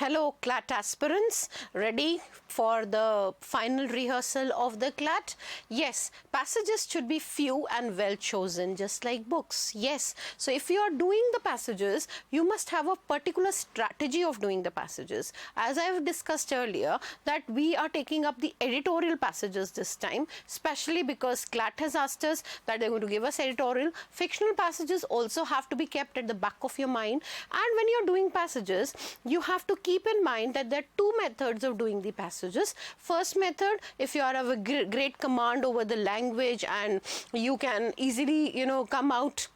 Hello CLAT aspirants, ready for the final rehearsal of the CLAT? Yes, passages should be few and well chosen, just like books. Yes, so if you are doing the passages, you must have a particular strategy of doing the passages. As I have discussed earlier, that we are taking up the editorial passages this time, especially because CLAT has asked us that they're going to give us editorial. Fictional passages also have to be kept at the back of your mind, and when you're doing passages, you have to keep in mind that there are two methods of doing the passages. First method, if you are of a great command over the language and you can easily, come out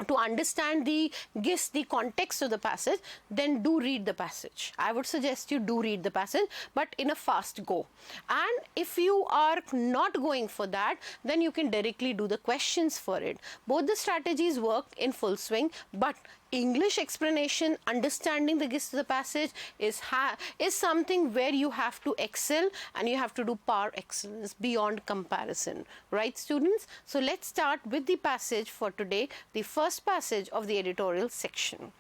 to understand the gist, the context of the passage, then do read the passage. I would suggest you do read the passage, but in a fast go. And if you are not going for that, then you can directly do the questions for it. Both the strategies work in full swing, but English explanation, understanding the gist of the passage is something where you have to excel and you have to do par excellence beyond comparison. Right, students? So let's start with the passage for today, the first passage of the editorial section.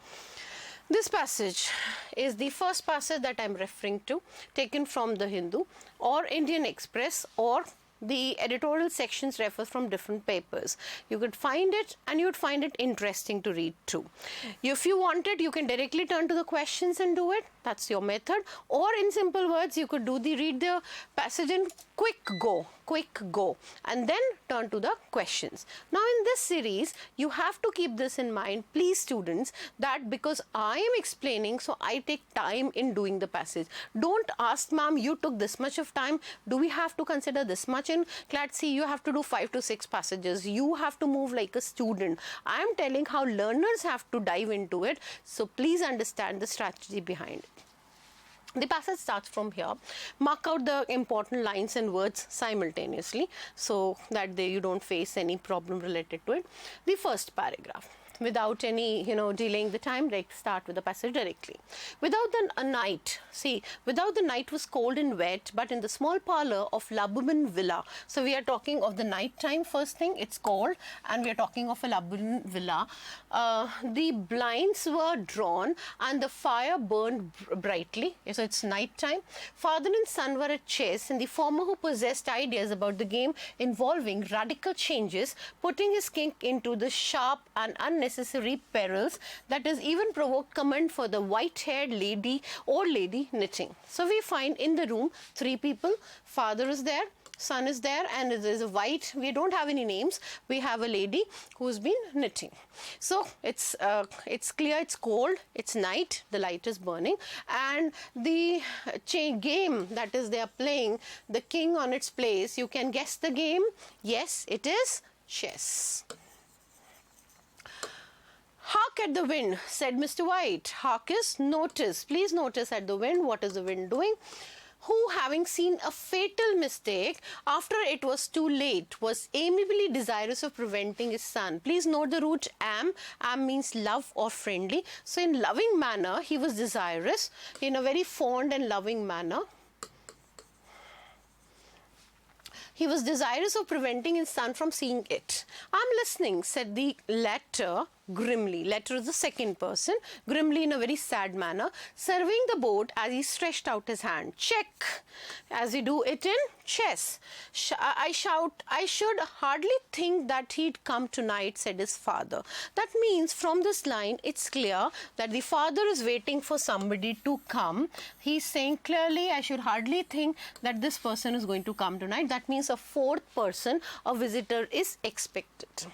This passage is the first passage that I am referring to, taken from the Hindu or Indian Express, or the editorial sections refer from different papers. You could find it and you would find it interesting to read too. If you wanted, you can directly turn to the questions and do it. That's your method. Or in simple words, you could read the passage in quick go, and then turn to the questions. Now in this series, you have to keep this in mind, please students, that because I am explaining, so I take time in doing the passage. Don't ask, ma'am, you took this much of time, do we have to consider this much in CLAT C? You have to do 5 to 6 passages. You have to move like a student. I am telling how learners have to dive into it, so please understand the strategy behind it. The passage starts from here. Mark out the important lines and words simultaneously so that you don't face any problem related to it. The first paragraph. Without any, delaying the time, let's start with the passage directly. Without the night was cold and wet, but in the small parlor of Labuman Villa. So we are talking of the night time, first thing, it's cold, and we are talking of a Labuman Villa. The blinds were drawn and the fire burned brightly. So it's night time. Father and son were at chess, and the former, who possessed ideas about the game involving radical changes, putting his king into the sharp and unnecessary perils, that is even provoked comment for the white-haired old lady knitting. So we find in the room 3 people. Father is there, son is there, and there is a white, we don't have any names, we have a lady who's been knitting. So it's clear, it's cold, it's night, the light is burning, and the game that is they are playing, the king on its place, you can guess the game. Yes, it is chess. Hark at the wind, said Mr. White. Hark is notice. Please notice at the wind. What is the wind doing? Who, having seen a fatal mistake after it was too late, was amiably desirous of preventing his son. Please note the root am. Am means love or friendly. So in loving manner, he was desirous, in a very fond and loving manner. He was desirous of preventing his son from seeing it. I'm listening, said the latter grimly. Latter is the second person, grimly in a very sad manner, surveying the board as he stretched out his hand. Check, as we do it in chess. I should hardly think that he'd come tonight, said his father. That means from this line, it's clear that the father is waiting for somebody to come. He's saying clearly, I should hardly think that this person is going to come tonight. That means a fourth person, a visitor, is expected.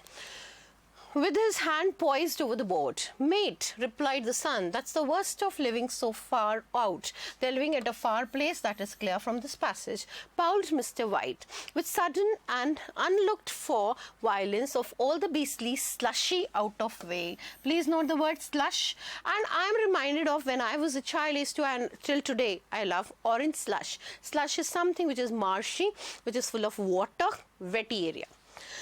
With his hand poised over the board. Mate, replied the son, that's the worst of living so far out. They're living at a far place, that is clear from this passage. Powled Mr. White, with sudden and unlooked for violence of all the beastly slushy out of way. Please note the word slush. And I am reminded of when I was a child, and till today, I love orange slush. Slush is something which is marshy, which is full of water, wetty area.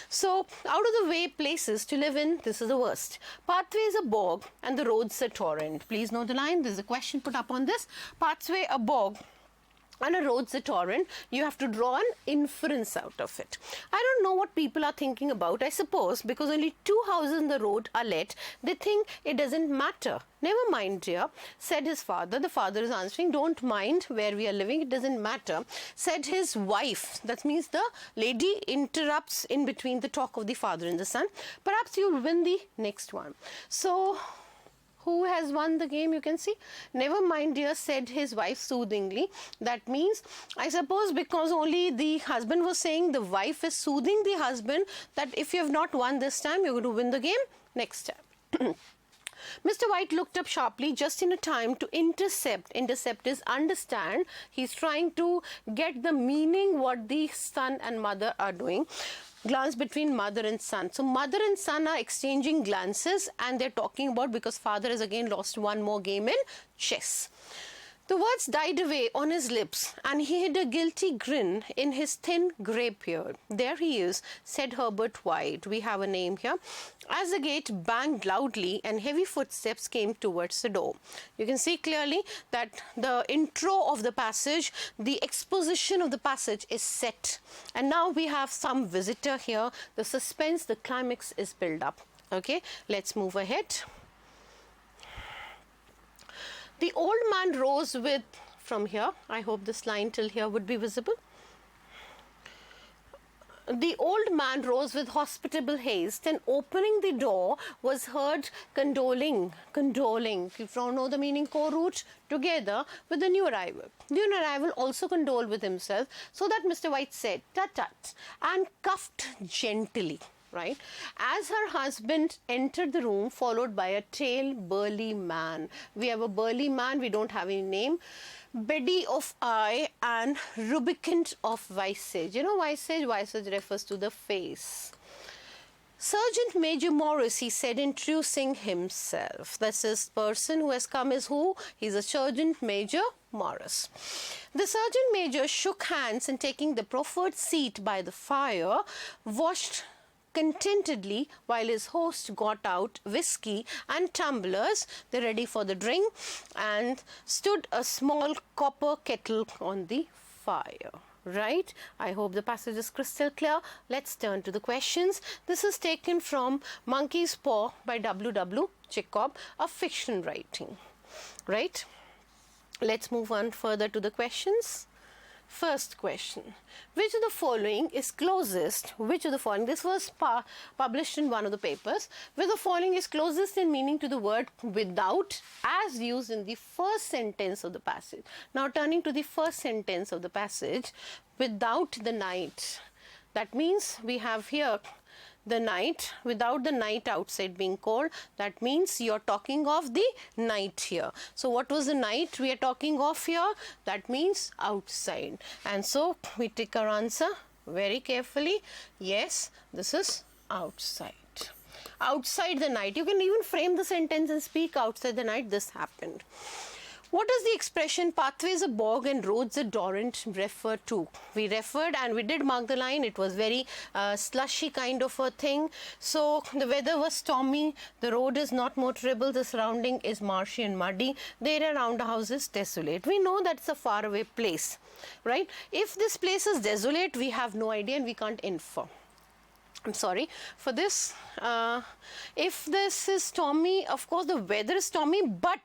So, out of the way places to live in, this is the worst. Pathway is a bog and the roads a torrent. Please note the line, there is a question put up on this. Pathway a bog and a road's a torrent, you have to draw an inference out of it. I don't know what people are thinking about. I suppose because only 2 houses in the road are let, they think it doesn't matter. Never mind, dear, said his father. The father is answering, don't mind where we are living, it doesn't matter, said his wife. That means the lady interrupts in between the talk of the father and the son. Perhaps you'll win the next one. So, who has won the game? You can see. Never mind, dear, said his wife soothingly. That means, I suppose, because only the husband was saying, the wife is soothing the husband that if you have not won this time, you're going to win the game next time. Mr. White looked up sharply just in a time to intercept. Intercept is understand. He's trying to get the meaning what the son and mother are doing. Glance between mother and son. So mother and son are exchanging glances and they're talking about, because father has again lost one more game in chess. The words died away on his lips and he hid a guilty grin in his thin grey beard. There he is, said Herbert White. We have a name here. As the gate banged loudly and heavy footsteps came towards the door. You can see clearly that the intro of the passage, the exposition of the passage is set. And now we have some visitor here. The suspense, the climax is built up. Okay, let's move ahead. The old man rose with, from here, I hope this line till here would be visible. The old man rose with hospitable haste and opening the door was heard condoling. If you don't know the meaning, co-root together with the new arrival. The new arrival also condoled with himself, so that Mr. White said, tut tut, and cuffed gently. Right, as her husband entered the room, followed by a tall, burly man. We have a burly man, we don't have any name. Beady of eye and rubicund of visage. You know visage? Visage refers to the face. Sergeant Major Morris, he said, introducing himself. This is person who has come is who? He's a Sergeant Major Morris. The Sergeant Major shook hands and taking the proffered seat by the fire, washed contentedly while his host got out whiskey and tumblers, they're ready for the drink, and stood a small copper kettle on the fire. Right? I hope the passage is crystal clear. Let's turn to the questions. This is taken from Monkey's Paw by W.W. Jacob, a fiction writing. Right? Let's move on further to the questions. First question, which of the following is closest, which of the following, this was published in one of the papers, which of the following is closest in meaning to the word without as used in the first sentence of the passage. Now turning to the first sentence of the passage, without the night. That means we have here the night, without the night outside being cold. That means you're talking of the night here. So what was the night we are talking of here? That means outside. And so we take our answer very carefully. Yes, this is outside. Outside the night. You can even frame the sentence and speak outside the night. This happened. What does the expression pathways a bog and roads a torrent refer to? We referred and we did mark the line. It was very slushy kind of a thing. So the weather was stormy. The road is not motorable. The surrounding is marshy and muddy. The area around the house is desolate. We know that's a faraway place, right? If this place is desolate, we have no idea and we can't infer. I'm sorry for this. If this is stormy, of course the weather is stormy, but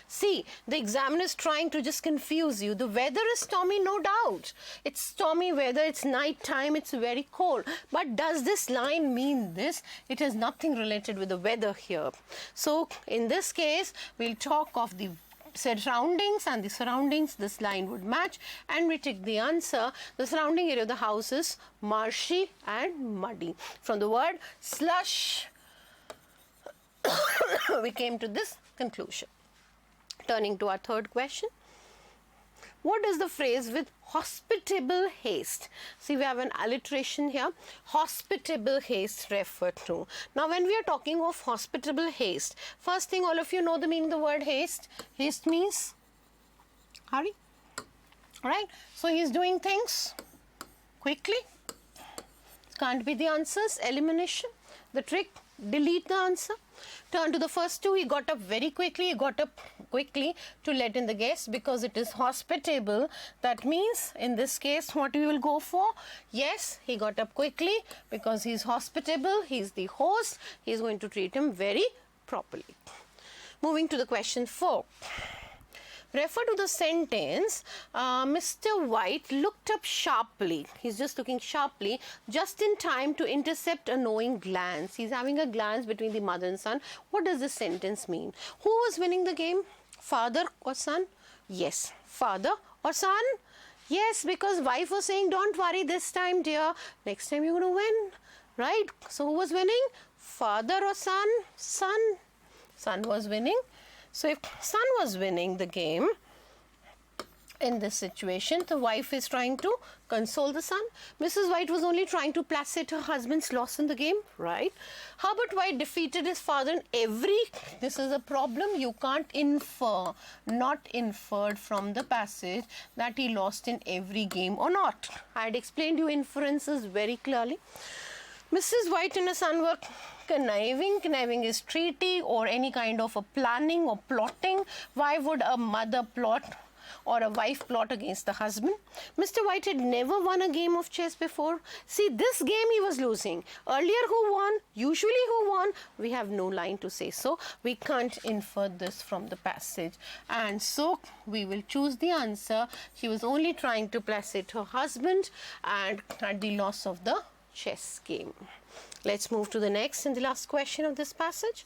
see, the examiner is trying to just confuse you. The weather is stormy, no doubt. It's stormy weather, it's night time, it's very cold. But does this line mean this? It has nothing related with the weather here. So in this case, we'll talk of the surroundings, and the surroundings this line would match, and we take the answer. The surrounding area of the house is marshy and muddy. From the word slush we came to this conclusion. Turning to our third question, what is the phrase with hospitable haste? See, we have an alliteration here. Hospitable haste referred to. Now, when we are talking of hospitable haste, first thing, all of you know the meaning of the word haste. Haste means hurry, right? So, he is doing things quickly. Can't be the answers. Elimination. The trick, delete the answer. Turn to the first two. He got up very quickly. He got up quickly to let in the guest because it is hospitable. That means in this case what we will go for? Yes, he got up quickly because he is hospitable, he is the host, he is going to treat him very properly. Moving to the question 4. Refer to the sentence, Mr. White looked up sharply. He's just looking sharply, just in time to intercept a knowing glance. He's having a glance between the mother and son. What does this sentence mean? Who was winning the game? Father or son? Yes. Father or son? Yes, because wife was saying, don't worry this time, dear. Next time you're going to win. Right? So who was winning? Father or son? Son. Son was winning. So if son was winning the game, in this situation, the wife is trying to console the son. Mrs. White was only trying to placate her husband's loss in the game, right? Herbert White defeated his father in every... This is a problem. You can't infer, not inferred from the passage that he lost in every game or not. I had explained you inferences very clearly. Mrs. White and her son were conniving. Conniving is treaty or any kind of a planning or plotting. Why would a mother plot or a wife plot against the husband? Mr. White had never won a game of chess before. See, this game he was losing. Earlier who won? Usually who won? We have no line to say so. We can't infer this from the passage. And so we will choose the answer. She was only trying to placate her husband and at the loss of the chess game. Let's move to the next and the last question of this passage.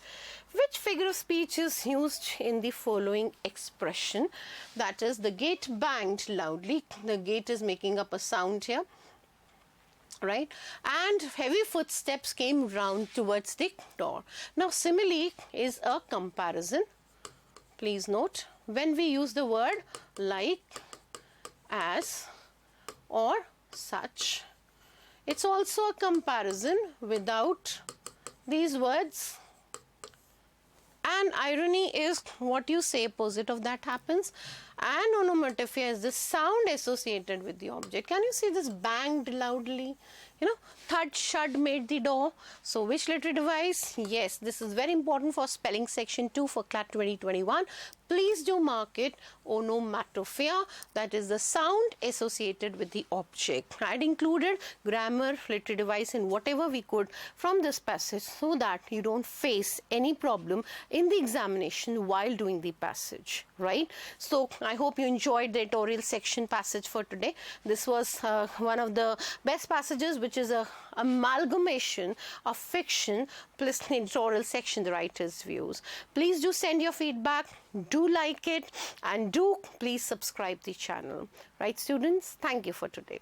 Which figure of speech is used in the following expression? That is, the gate banged loudly. The gate is making up a sound here, right? And heavy footsteps came round towards the door. Now, simile is a comparison. Please note, when we use the word like, as, or such, it's also a comparison without these words. And irony is what you say opposite of that happens. And onomatopoeia is the sound associated with the object. Can you see this banged loudly? You know, thud shud made the door. So which literary device? Yes, this is very important for spelling section 2 for CLAT 2021. Please do mark it onomatopoeia, that is the sound associated with the object. I had included grammar, literary device and whatever we could from this passage so that you don't face any problem in the examination while doing the passage, right? So I hope you enjoyed the editorial section passage for today. This was one of the best passages, which is a amalgamation of fiction plus the editorial section, the writer's views. Please do send your feedback, do like it, and do please subscribe the channel. Right, students? Thank you for today.